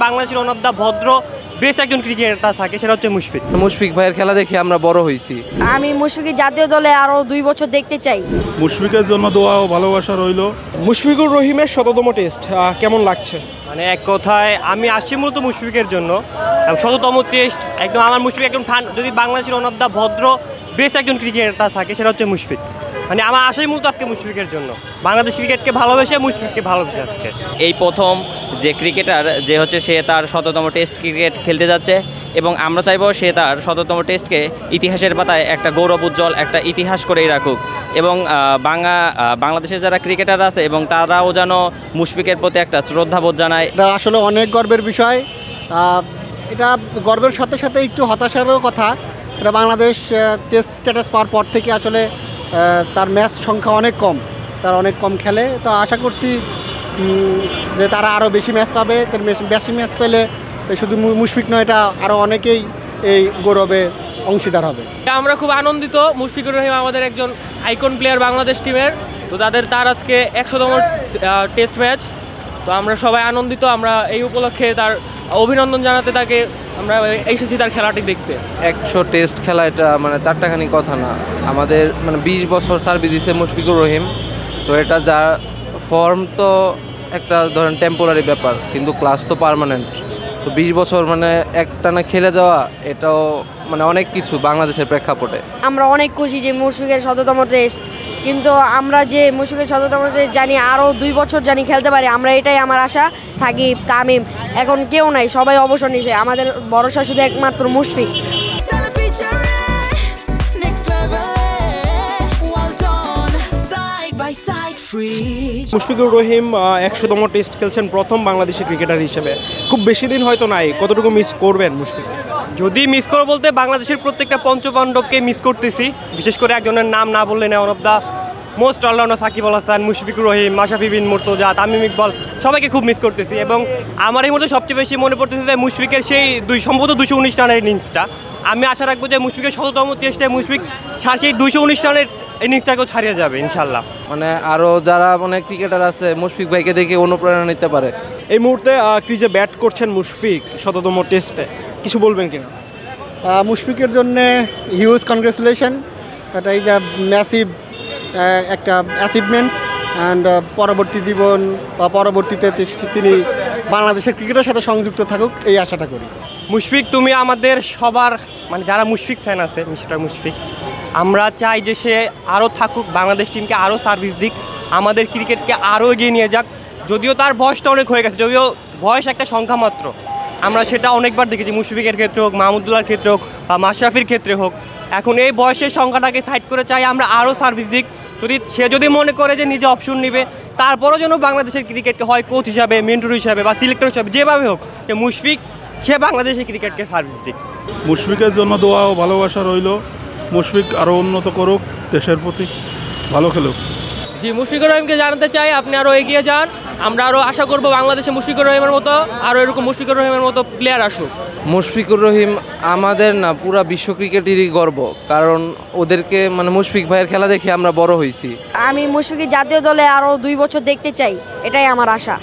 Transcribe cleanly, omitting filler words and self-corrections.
বাংলাদেশের one of the ভদ্র best একজন ক্রিকেটার থাকে, সেটা হচ্ছে মুশফিক। মুশফিক ভাইয়ের খেলা দেখে আমরা বড় হয়েছি। আমি মুশফিকের জাতীয় দলে আরও 2 বছর দেখতে চাই। মুশফিকের জন্য দোয়া ও ভালোবাসা রইল। মুশফিকুর রহিমের ১৭তম টেস্ট কেমন লাগছে? মানে এক কথায় আমি আসছি মূলত মুশফিকের জন্য। ১৭তম টেস্ট একদম আমার মুশফিক একদম যদি বাংলাদেশের ওয়ান অফ দ্য ভদ্র বেস্ট একজন ক্রিকেটার থাকে, সেটা হচ্ছে মুশফিক। মানে আমার আশাই মূলত আজকে মুশফিকের জন্য, বাংলাদেশ ক্রিকেটকে ভালোবেসে মুশফিককে ভালোবেসে আজকে। এই প্রথম যে ক্রিকেটার যে হচ্ছে সে তার ১৭তম টেস্ট ক্রিকেট খেলতে যাচ্ছে এবং আমরা চাইবো সে তার ১৭তম টেস্টকে ইতিহাসের পাতায় একটা গৌরব উজ্জ্বল একটা ইতিহাস করেই রাখুক এবং বাংলাদেশের যারা ক্রিকেটার আছে এবং তারাও যেন মুশফিকের প্রতি একটা শ্রদ্ধাবোধ জানায়। এটা আসলে অনেক গর্বের বিষয়। এটা গর্বের সাথে সাথে একটু হতাশারও কথা। এটা বাংলাদেশ টেস্ট স্ট্যাটাস পাওয়ার পর থেকে আসলে তার ম্যাচ সংখ্যা অনেক কম, তার অনেক কম খেলে। তো আশা করছি যে তারা আরও বেশি ম্যাচ পাবে। বেশি ম্যাচ পেলে শুধু মুশফিক নয়, এটা আরও অনেকেই এই গৌরবে অংশীদার হবে। আমরা খুব আনন্দিত। মুশফিকুর রহিম আমাদের একজন আইকন প্লেয়ার বাংলাদেশ টিমের। তো তার আজকে ১০০তম টেস্ট ম্যাচ। তো আমরা সবাই আনন্দিত। আমরা এই উপলক্ষে তার অভিনন্দন জানাতে তাকে আমরা এসেছি তার খেলাটি দেখতে। ১০০ টেস্ট খেলা এটা মানে চারটাখানি কথা না। আমাদের মানে ২০ বছর সার্ভিস দিয়েছে মুশফিকুর রহিম। তো এটা যা ফর্ম তো একটা ধরেন টেম্পোরারি ব্যাপার, কিন্তু ক্লাস তো পার্মানেন্ট। তো ২০ বছর মানে একটানা খেলে যাওয়া, এটাও মানে অনেক কিছু বাংলাদেশের প্রেক্ষাপটে। আমরা অনেক খুশি যে মুশফিকের ১৭তম টেস্ট, কিন্তু আমরা যে মুশফিকের ১৭তম টেস্ট জানি আরও 2 বছর জানি খেলতে পারি। আমরা এটাই আমার আশা। সাকিব, তামিম এখন কেউ নাই, সবাই অবসর নিছে। আমাদের ভরসা শুধু একমাত্র মুশফিক। মুশফিকুর রহিম ১০০তম টেস্ট খেলছেন প্রথম বাংলাদেশি ক্রিকেটার হিসেবে। খুব বেশি দিন হয়তো নাই, কতটুকু মিস করবেন মুশফিক? যদি মিস করো বলতে বাংলাদেশের প্রত্যেকটা পঞ্চপাণ্ডবকে মিস করতেছি, বিশেষ করে একজনের নাম না বললে না, one of the most allrounder Shakib Al Hasan, Mushfiqur Rahim, Mashrafe Bin Mortaza, Tamim Iqbal, সবাইকে খুব মিস করতেছি। এবং আমার এই মধ্যে সবচেয়ে বেশি মনে পড়তেছে যে মুশফিকের সেই সম্ভবত ২১৯ রানের ইনিংসটা। আমি আশা রাখবো যে মুশফিকের ১৭তম টেস্টে মুশফিক সেই ২১৯ রানের ইনিংসটাকেও ছাড়িয়ে যাবে ইনশাল্লাহ। মানে আরও যারা অনেক ক্রিকেটার আছে মুশফিক ভাইকে দেখে অনুপ্রেরণা নিতে পারে। এই মুহূর্তে ক্রিজে ব্যাট করছেন মুশফিক ১৭তম টেস্টে, কিছু বলবেন কিনা? মুশফিকের জন্য হিউজ কনগ্রেচুলেশন। এটা ইজ আ ম্যাসিভ একটা অ্যাচিভমেন্ট। অ্যান্ড পরবর্তী জীবন বা পরবর্তীতে তিনি বাংলাদেশের ক্রিকেটের সাথে সংযুক্ত থাকুক, এই আশাটা করি। মুশফিক, তুমি আমাদের সবার মানে যারা মুশফিক ফ্যান আছে, মিস্টার মুশফিক, আমরা চাই যে সে আরও থাকুক, বাংলাদেশ টিমকে আরও সার্ভিস দিক, আমাদের ক্রিকেটকে আরও এগিয়ে নিয়ে যাক। যদিও তার বয়সটা অনেক হয়ে গেছে, যদিও বয়স একটা সংখ্যা মাত্র, আমরা সেটা অনেকবার দেখেছি মুশফিকের ক্ষেত্রে হোক, মাহমুদুল্লাহর ক্ষেত্রে হোক বা মাশরাফির ক্ষেত্রে হোক। এখন এই বয়সের সংখ্যাটাকে সাইড করে চাই আমরা আরও সার্ভিস দিক। যদি মনে করে যে নিজে অপশন নেবে, তারপরও যেন বাংলাদেশের ক্রিকেটকে হয় কোচ হিসাবে, মেন্টর হিসাবে বা সিলেক্টর হিসাবে, যেভাবে হোক, যে মুশফিক সে বাংলাদেশের ক্রিকেটকে সার্ভিস দিক। মুশফিকের জন্য দোয়া ও ভালোবাসা রইল। মুশফিক আরও উন্নত করুক, দেশের প্রতি ভালো খেলুক। জি, মুশফিকুর রহিমকে জানাতে চাই আপনি আরও এগিয়ে যান। আমরা আরও আশা করব বাংলাদেশে মুশফিকুর রহিমের মতো আরও এরকম মুশফিকুর রহিমের মতো প্লেয়ার আসুক। মুশফিকুর রহিম আমাদের না পুরা বিশ্ব ক্রিকেটেরই গর্ব, কারণ ওদেরকে মানে মুশফিক ভাইয়ের খেলা দেখে আমরা বড় হয়েছি। আমি মুশফিকের জাতীয় দলে আরও 2 বছর দেখতে চাই, এটাই আমার আশা।